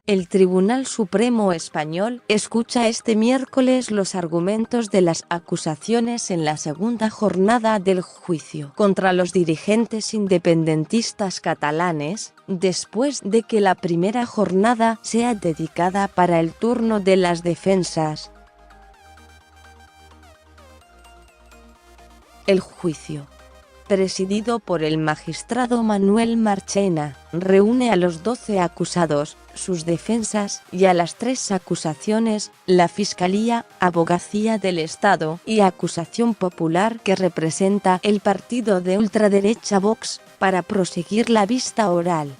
El Tribunal Supremo Español escucha este miércoles los argumentos de las acusaciones en la segunda jornada del juicio contra los dirigentes independentistas catalanes, después de que la primera jornada sea dedicada para el turno de las defensas. El juicio, presidido por el magistrado Manuel Marchena, reúne a los 12 acusados, sus defensas y a las 3 acusaciones, la Fiscalía, Abogacía del Estado y Acusación Popular que representa el partido de ultraderecha Vox, para proseguir la vista oral.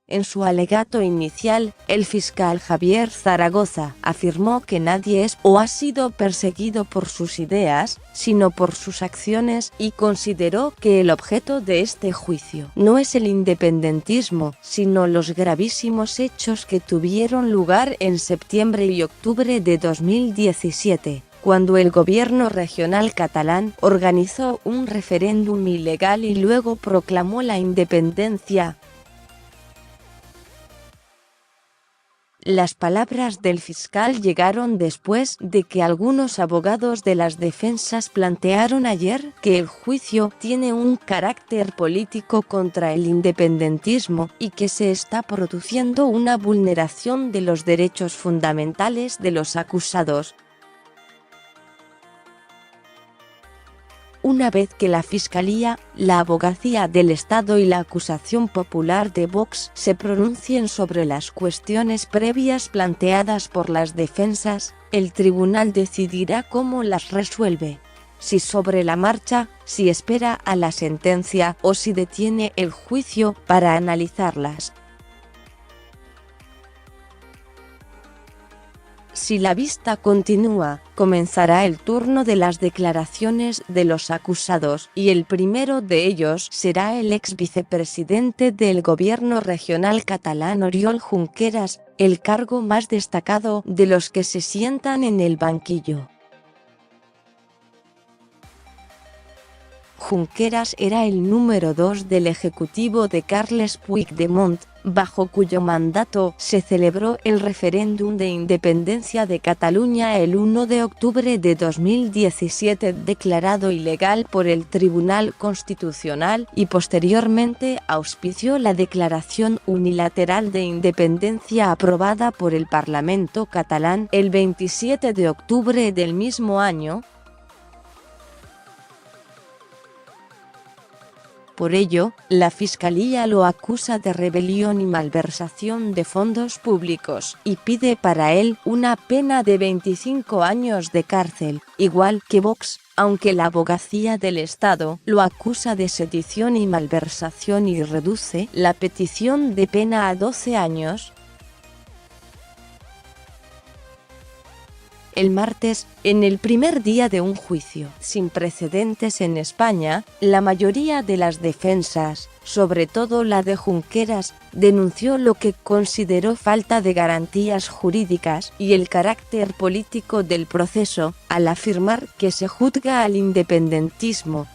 En su alegato inicial, el fiscal Javier Zaragoza afirmó que nadie es o ha sido perseguido por sus ideas, sino por sus acciones, y consideró que el objeto de este juicio no es el independentismo, sino los gravísimos hechos que tuvieron lugar en septiembre y octubre de 2017. Cuando el gobierno regional catalán organizó un referéndum ilegal y luego proclamó la independencia. Las palabras del fiscal llegaron después de que algunos abogados de las defensas plantearon ayer que el juicio tiene un carácter político contra el independentismo y que se está produciendo una vulneración de los derechos fundamentales de los acusados. Una vez que la Fiscalía, la Abogacía del Estado y la Acusación Popular de Vox se pronuncien sobre las cuestiones previas planteadas por las defensas, el tribunal decidirá cómo las resuelve. Si sobre la marcha, si espera a la sentencia o si detiene el juicio para analizarlas. Si la vista continúa, comenzará el turno de las declaraciones de los acusados, y el primero de ellos será el ex vicepresidente del gobierno regional catalán Oriol Junqueras, el cargo más destacado de los que se sientan en el banquillo. Junqueras era el número 2 del ejecutivo de Carles Puigdemont, bajo cuyo mandato se celebró el referéndum de independencia de Cataluña el 1 de octubre de 2017, declarado ilegal por el Tribunal Constitucional, y posteriormente auspició la declaración unilateral de independencia aprobada por el Parlamento catalán el 27 de octubre del mismo año. Por ello, la Fiscalía lo acusa de rebelión y malversación de fondos públicos, y pide para él una pena de 25 años de cárcel, igual que Vox, aunque la Abogacía del Estado lo acusa de sedición y malversación y reduce la petición de pena a 12 años. El martes, en el primer día de un juicio sin precedentes en España, la mayoría de las defensas, sobre todo la de Junqueras, denunció lo que consideró falta de garantías jurídicas y el carácter político del proceso, al afirmar que se juzga al independentismo.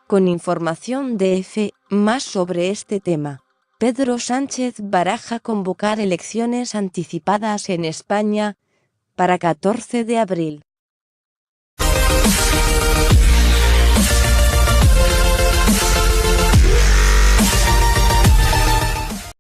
Con información de EFE, más sobre este tema. Pedro Sánchez baraja convocar elecciones anticipadas en España para 14 de abril.